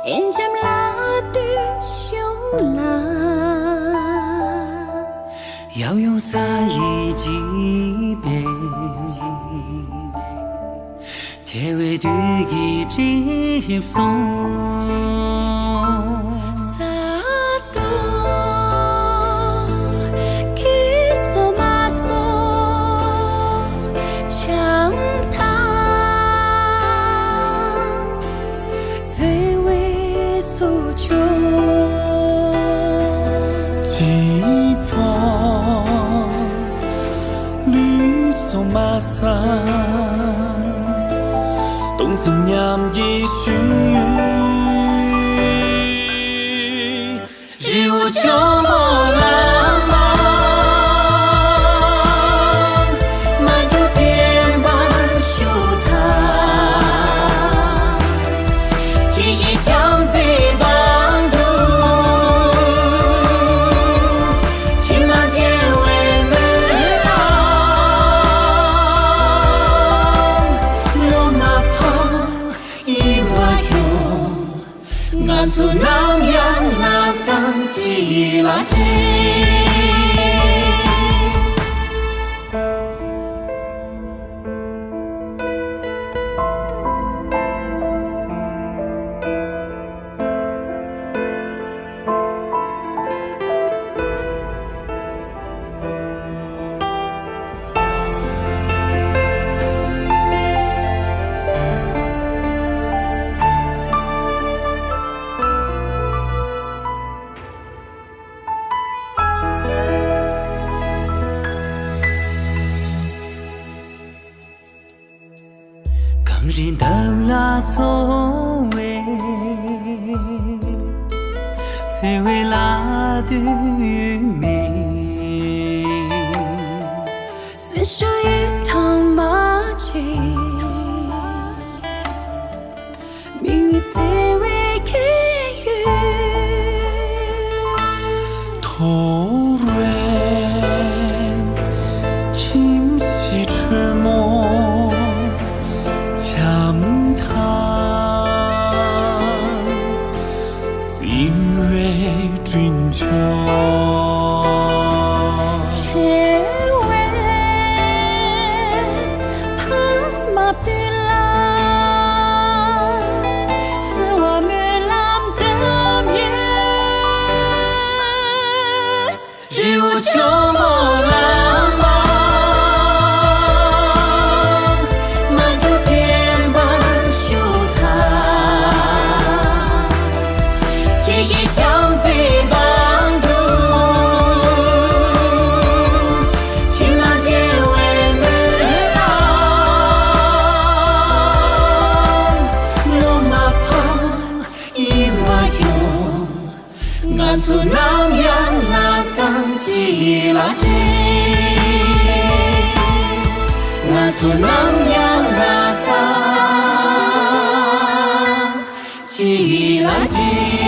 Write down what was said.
em chăm lá đưa xuống là要用啥一几杯，铁尾对一接送。马山，冬深夜已许，日无秋莫浪漫，满有边半修堂，一一将这帮土，情马结为门。俺做南洋那当起拉起。更人的那从未，最为那对美，随手一趟马骑，命运最为给予。突然，今夕春梦。强叹，今月君秋，千位帕马比拉，是我们浪的面，日无秋莫浪漫。像这帮土，情马结为门浪，罗马旁一马用，俺做南洋那当起拉起，俺做南洋那当起拉起。